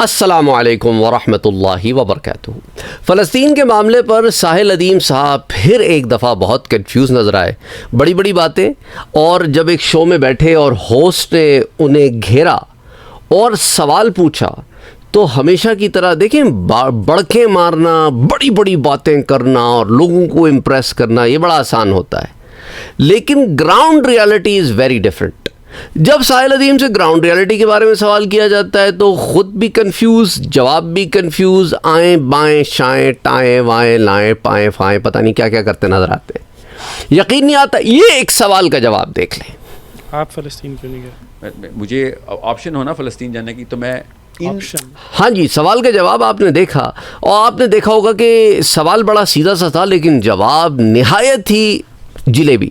السلام علیکم ورحمۃ اللہ وبرکاتہ۔ فلسطین کے معاملے پر ساحل ادیم صاحب پھر ایک دفعہ بہت کنفیوز نظر آئے، بڑی بڑی باتیں، اور جب ایک شو میں بیٹھے اور ہوسٹ نے انہیں گھیرا اور سوال پوچھا تو ہمیشہ کی طرح دیکھیں بڑکیں مارنا، بڑی بڑی باتیں کرنا اور لوگوں کو امپریس کرنا یہ بڑا آسان ہوتا ہے، لیکن ground reality is very different. جب ساحل ادیم سے گراؤنڈ ریالٹی کے بارے میں سوال کیا جاتا ہے تو خود بھی کنفیوز، جواب بھی کنفیوز، آئیں بائیں شائیں ٹائیں وائیں لائیں پائیں فائیں پتہ نہیں کیا کیا کرتے نظر آتے ہیں، یقین نہیں آتا۔ یہ ایک سوال کا جواب دیکھ لیں، آپ فلسطین کیوں نہیں گئے؟ مجھے آپشن ہونا فلسطین جانے کی تو میں ہاں جی، سوال کا جواب آپ نے دیکھا، اور آپ نے دیکھا ہوگا کہ سوال بڑا سیدھا سا تھا لیکن جواب نہایت ہی جلیبی۔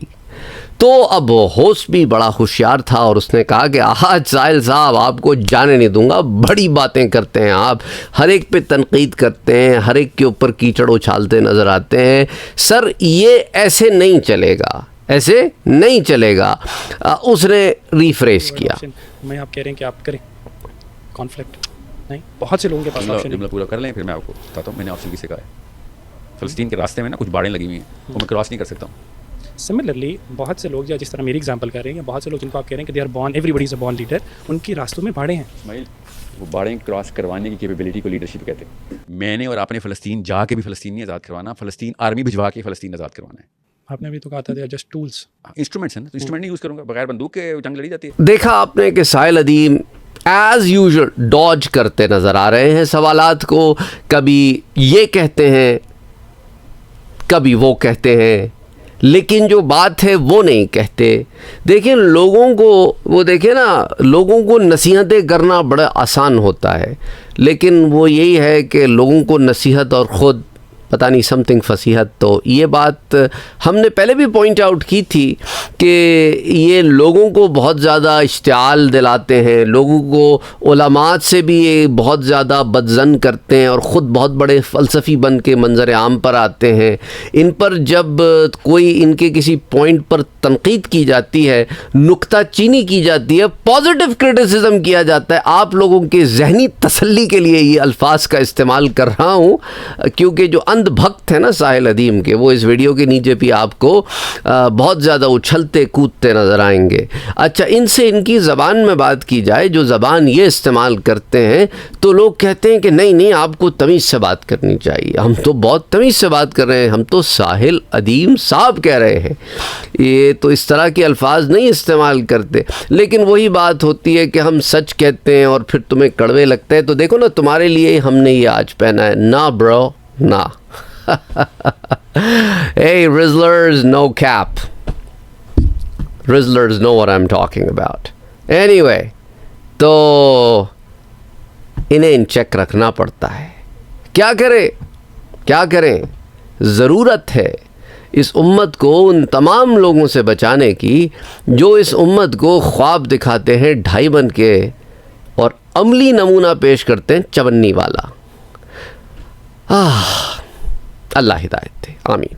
تو اب ہوسٹ بھی بڑا ہوشیار تھا اور اس نے کہا کہ آج ساحل صاحب آپ کو جانے نہیں دوں گا، بڑی باتیں کرتے ہیں آپ، ہر ایک پہ تنقید کرتے ہیں، ہر ایک کے اوپر کیچڑ اچھالتے نظر آتے ہیں، سر یہ ایسے نہیں چلے گا، ایسے نہیں چلے گا۔ اس نے ریفریش کیا۔ میں آپ کہہ رہے ہیں کہ آپ کریں کانفلکٹ، نہیں بہت سے لوگوں کے پاس آپشن جملہ پورا کر لیں، پھر میں آپ کو بتاتا ہوں میں نے آپشن کسے کہا ہے۔ فلسطین کے راستے میں نا کچھ باڑیں لگی ہوئی ہیں، وہ میں کراس نہیں کر سکتا ہوں۔ سملرلی بہت سے لوگ یا جس طرح میری ایگزامپل کر رہے ہیں، بہت سے لوگ جن کو آپ کہہ رہے ہیں کہ they are born, everybody is a born leader, ان کی راستوں میں باڑیں ہیں۔ وہ باڑیں کراس کروانے کی کیپیبلٹی کو لیڈرشپ کہتے ہیں۔ میں نے اور آپ نے فلسطین جا کے بھی فلسطین نہیں آزاد کروانا، فلسطین آرمی بھجوا کے فلسطین آزاد کروانا ہے۔ آپ نے ابھی تو کہا تھا جسٹ ٹولس، انسٹرومنٹس ہیں نا، تو انسٹرومنٹ نہیں یوز کروں گا، بغیر بندوق کے جنگ لڑی جاتی ہے۔ دیکھا آپ نے کہ ساحل ادیم ایز یوزول ڈاج کرتے نظر آ رہے ہیں سوالات کو، کبھی یہ کہتے ہیں کبھی وہ کہتے ہیں، لیکن جو بات ہے وہ نہیں کہتے۔ دیکھیں لوگوں کو، وہ دیکھیں نا، لوگوں کو نصیحتیں کرنا بڑا آسان ہوتا ہے، لیکن وہ یہی ہے کہ لوگوں کو نصیحت اور خود پتہ نہیں سم تھنگ فصیحت۔ تو یہ بات ہم نے پہلے بھی پوائنٹ آؤٹ کی تھی کہ یہ لوگوں کو بہت زیادہ اشتعال دلاتے ہیں، لوگوں کو علماء سے بھی یہ بہت زیادہ بدظن کرتے ہیں اور خود بہت بڑے فلسفی بن کے منظر عام پر آتے ہیں۔ ان پر جب کوئی ان کے کسی پوائنٹ پر تنقید کی جاتی ہے، نکتہ چینی کی جاتی ہے، پازیٹیو کرٹیسزم کیا جاتا ہے، آپ لوگوں کے ذہنی تسلی کے لیے یہ الفاظ کا استعمال کر رہا ہوں، کیونکہ جو بھکت ہے نا ساحل ادیم کے، وہ اس ویڈیو کے نیچے بھی آپ کو بہت زیادہ اچھلتے کودتے نظر آئیں گے۔ اچھا، ان سے ان کی زبان میں بات کی جائے، جو زبان یہ استعمال کرتے ہیں، تو لوگ کہتے ہیں کہ نہیں آپ کو تمیز سے بات کرنی چاہیے، ہم تو بہت تمیز سے بات کر رہے ہیں، ہم تو ساحل ادیم صاحب کہہ رہے ہیں، یہ تو اس طرح کے الفاظ نہیں استعمال کرتے۔ لیکن وہی بات ہوتی ہے کہ ہم سچ کہتے ہیں اور پھر تمہیں کڑوے لگتے ہیں۔ تو دیکھو نا، تمہارے لیے ہم نے یہ آج پہنا ہے، نا برو نا۔ Hey Rizzlers, no cap. Rizzlers know what I'm talking about. Anyway, تو انہیں ان چیک رکھنا پڑتا ہے۔ کیا کریں؟ ضرورت ہے اس امت کو ان تمام لوگوں سے بچانے کی جو اس امت کو خواب دکھاتے ہیں ڈھائی بن کے اور عملی نمونہ پیش کرتے ہیں چونی والا۔ اللہ ہدایت دے، آمین۔